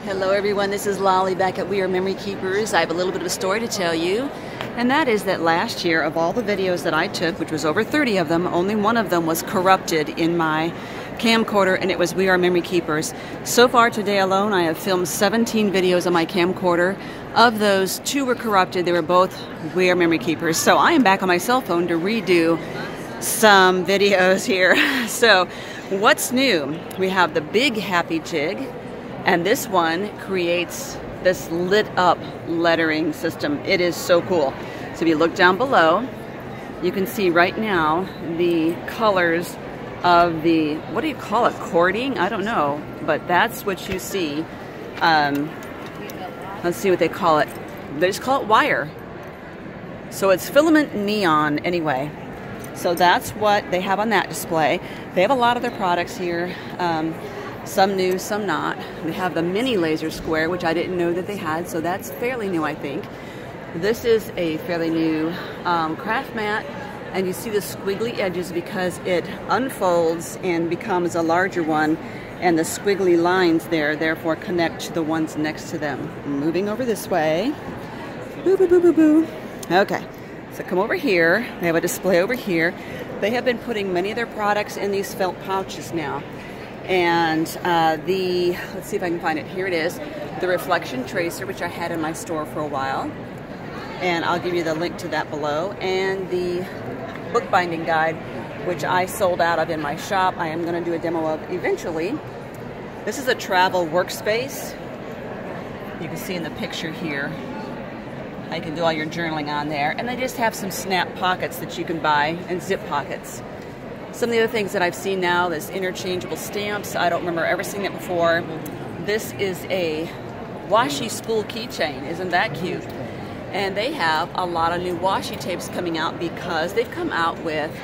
Hello everyone, this is Lolly back at We Are Memory Keepers. I have a little bit of a story to tell you, and that is that last year, of all the videos that I took, which was over 30 of them, only one of them was corrupted in my camcorder, and it was We Are Memory Keepers. So far today alone, I have filmed 17 videos on my camcorder. Of those, 2 were corrupted. They were both We Are Memory Keepers. So I am back on my cell phone to redo some videos here. So what's new? We have the Big Happy Jig. And this one creates this lit up lettering system. It is so cool. So if you look down below, you can see right now the colors of the, what do you call it, cording? I don't know, but that's what you see. Let's see what they call it. They just call it wire. So it's filament neon anyway. So that's what they have on that display. They have a lot of their products here. Some new, some not. They have the mini laser square, which I didn't know that they had, so that's fairly new, I think. This is a fairly new craft mat, and you see the squiggly edges because it unfolds and becomes a larger one, and the squiggly lines there therefore connect to the ones next to them. Moving over this way. Boo, boo, boo, boo, boo. Okay, so come over here. They have a display over here. They have been putting many of their products in these felt pouches now. And let's see if I can find it. Here it is, the reflection tracer, which I had in my store for a while. And I'll give you the link to that below. And the bookbinding guide, which I sold out of in my shop. I am going to do a demo of eventually. This is a travel workspace. You can see in the picture here. You can do all your journaling on there. And they just have some snap pockets that you can buy and zip pockets. Some of the other things that I've seen now, this interchangeable stamps. I don't remember ever seeing it before. This is a washi spool keychain. Isn't that cute? And they have a lot of new washi tapes coming out because they've come out with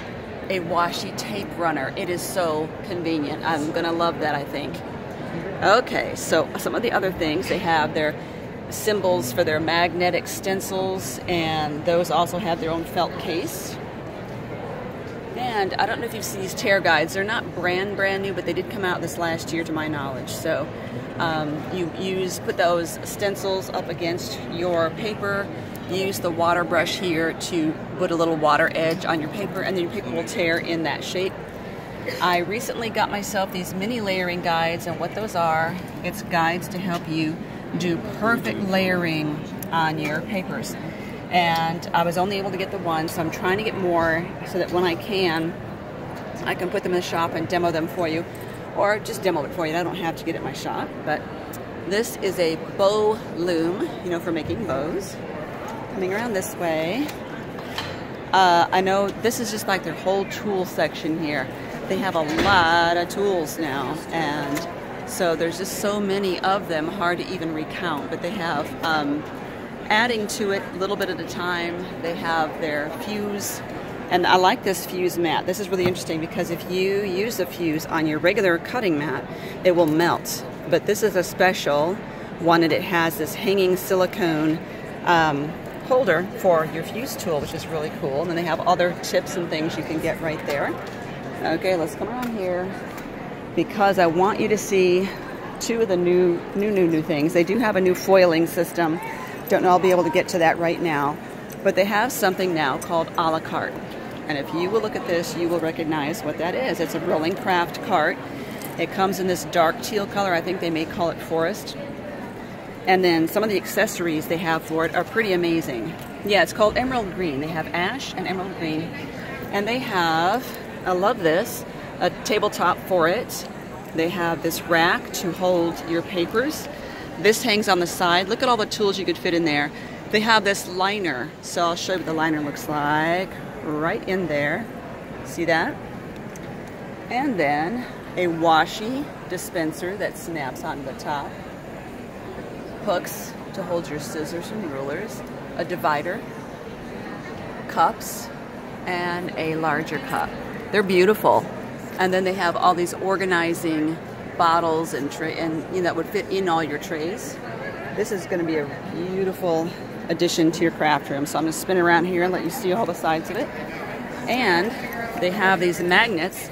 a washi tape runner. It is so convenient. I'm gonna love that, I think. Okay, so some of the other things, they have their symbols for their magnetic stencils, and those also have their own felt case. And I don't know if you've seen these tear guides. They're not brand new, but they did come out this last year to my knowledge. So you put those stencils up against your paper, use the water brush here to put a little water edge on your paper, and then your paper will tear in that shape. I recently got myself these mini layering guides, and what those are, it's guides to help you do perfect layering on your papers. And I was only able to get the one, so I'm trying to get more so that when I can put them in the shop and demo them for you, or just demo it for you. I don't have to get it in my shop. But this is a bow loom, you know, for making bows. Coming around this way, I know this is just like their whole tool section here. They have a lot of tools now, and so there's just so many of them, hard to even recount. But they have adding to it a little bit at a time. They have their fuse, and I like this fuse mat. This is really interesting because if you use the fuse on your regular cutting mat, it will melt. But this is a special one, and it has this hanging silicone holder for your fuse tool, which is really cool. And then they have other tips and things you can get right there. Okay, let's come around here because I want you to see 2 of the new things. They do have a new foiling system. Don't know I'll be able to get to that right now, but they have something now called a la carte, and if you will look at this, you will recognize what that is. It's a rolling craft cart. It comes in this dark teal color. I think they may call it forest, and then some of the accessories they have for it are pretty amazing. Yeah, it's called emerald green. They have ash and emerald green, and they have, I love this, a tabletop for it. They have this rack to hold your papers. This hangs on the side. Look at all the tools you could fit in there. They have this liner, so I'll show you what the liner looks like right in there. See that? And then a washi dispenser that snaps onto the top. Hooks to hold your scissors and rulers. A divider. Cups. And a larger cup. They're beautiful. And then they have all these organizing bottles and you know, that would fit in all your trays. This is going to be a beautiful addition to your craft room. So I'm going to spin around here and let you see all the sides of it. And they have these magnets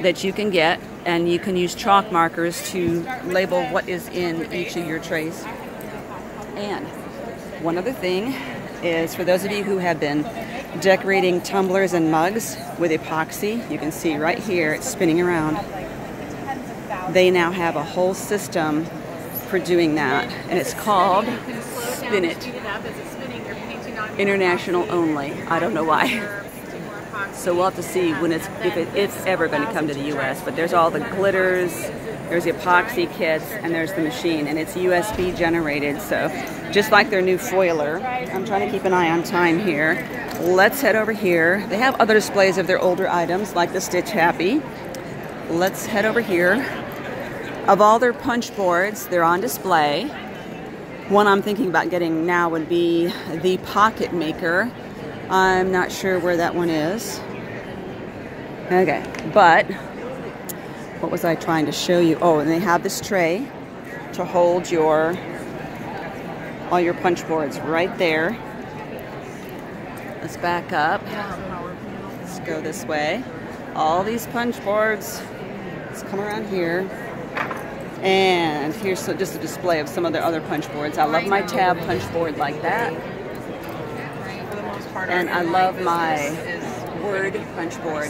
that you can get And you can use chalk markers to label what is in each of your trays. And one other thing is, for those of you who have been decorating tumblers and mugs with epoxy, you can see right here it's spinning around. They now have a whole system for doing that, and it's called Spin It. International only. I don't know why. So we'll have to see when if it's ever going to come to the U.S. But there's all the glitters, there's the epoxy kits, and there's the machine, and it's USB generated. So just like their new foiler, I'm trying to keep an eye on time here. Let's head over here. They have other displays of their older items, like the Stitch Happy. Let's head over here. Of all their punch boards, they're on display. One I'm thinking about getting now would be the Pocket Maker. I'm not sure where that one is. Okay, but what was I trying to show you? Oh, and they have this tray to hold all your punch boards right there. Let's back up. Let's go this way. All these punch boards. Let's come around here. And here's just a display of some of the other punch boards. I love my tab punch board like that. And I love my Word punch board.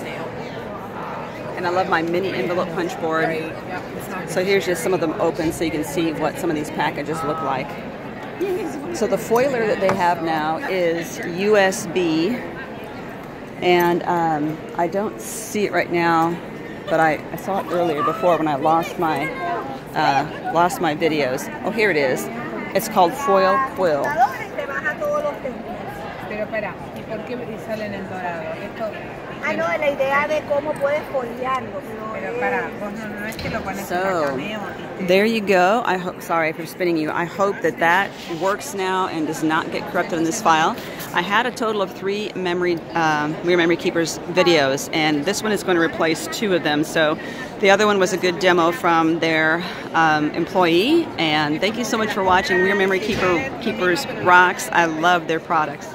And I love my mini envelope punch board. So here's just some of them open so you can see what some of these packages look like. So the foiler that they have now is USB. And I don't see it right now, but I saw it earlier before when I lost my videos. Oh, here it is. It's called Foil Quill. So there you go. Sorry for spinning you. I hope that works now and does not get corrupted in this file. I had a total of 3 Rear Memory Keepers videos, and this one is going to replace 2 of them. So the other one was a good demo from their employee. And thank you so much for watching. Rear Memory Keepers rocks. I love their products.